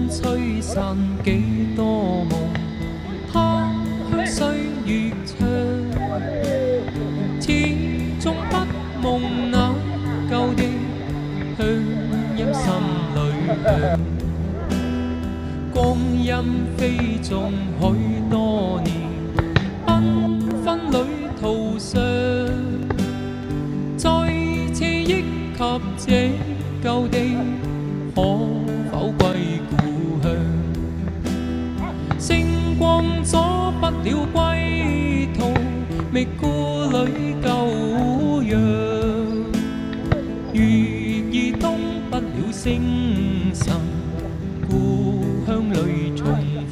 風吹散幾多夢，他鄉歲月長，始終不夢那舊的鄉音心裏響。光陰飛縱許多年，繽紛旅途上，再次憶及這舊地，可否歸故鄉？星光阻不了歸途，覓故里舊陽。月兒東不了星辰，故鄉裏重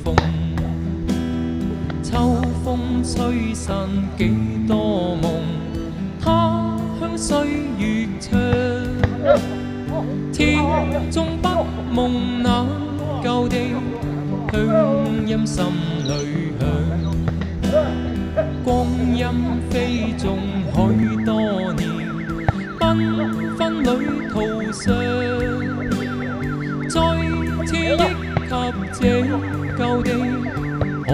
逢。秋風吹散幾多夢，他鄉歲月長。始終不夢那舊地，鄉音心裏響。光陰飛縱許多年，繽紛旅途上，再次憶及這舊地，可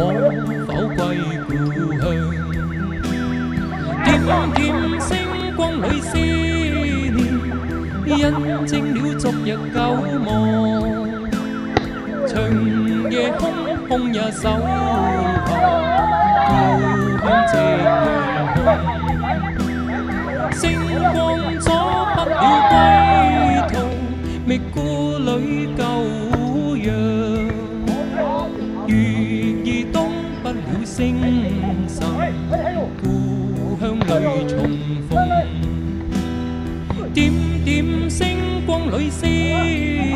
否歸故鄉？點點星光裏思念，印證了昨日舊夢。長夜空空也守候，故鄉夕陽紅。星光阻不了歸途，覓故里舊陽。月兒東不了星辰，故鄉裏重逢。點點星光裏思念，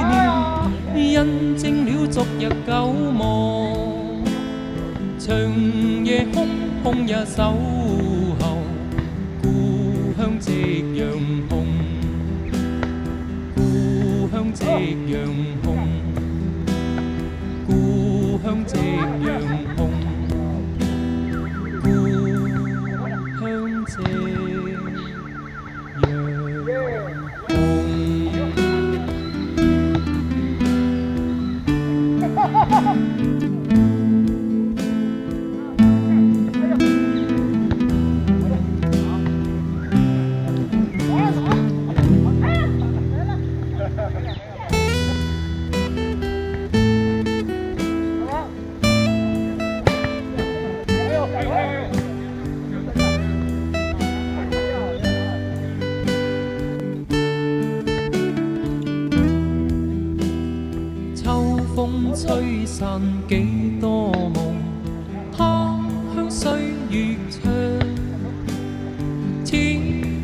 印證了昨日舊夢。長夜空空也守候，故鄉夕陽紅。故鄉夕陽紅，故鄉夕陽紅，故鄉夕陽紅。秋風吹散幾多夢，他鄉歲月長。始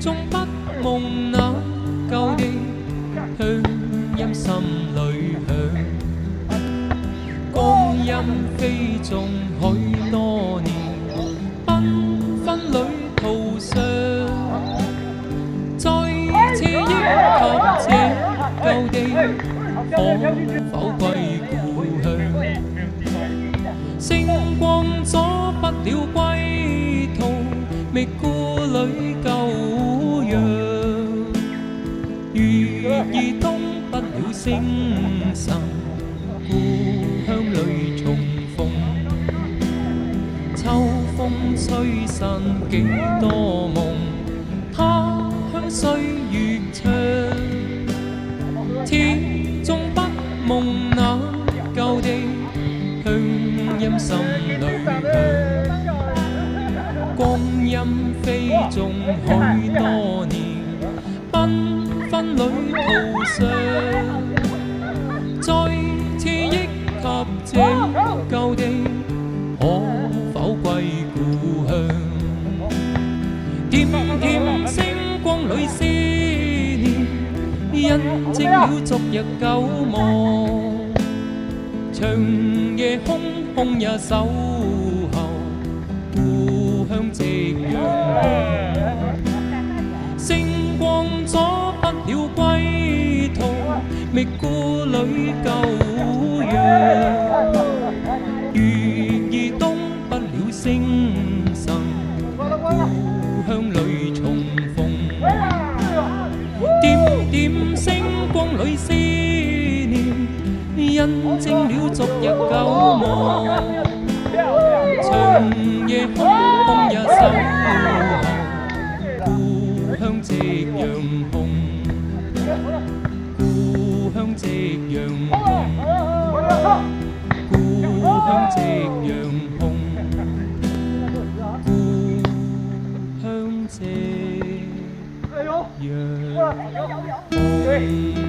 終不夢那舊地，鄉音心裏響。光陰飛縱許多年，繽紛旅途上，再次憶及這舊地，可否歸故鄉？星光阻不了歸途，覓故里舊陽。月兒東不了星辰，故鄉裏重逢。秋風吹散幾多夢，他鄉歲月長。始終不夢那舊地，鄉音心裏響。光陰飛縱許多年，繽紛旅途上，再次憶及這舊地，可否歸故鄉？點點星光裏思念，印證了昨日舊夢。長夜空空也守候，故鄉夕陽紅。星光阻不了歸途，覓故里舊陽。月兒東不了星辰，故鄉裏重逢。點點星光裏思念，印證了昨日舊夢。長夜空空也守候，故鄉夕陽紅，故鄉夕陽紅，故鄉夕陽紅，故鄉夕陽紅。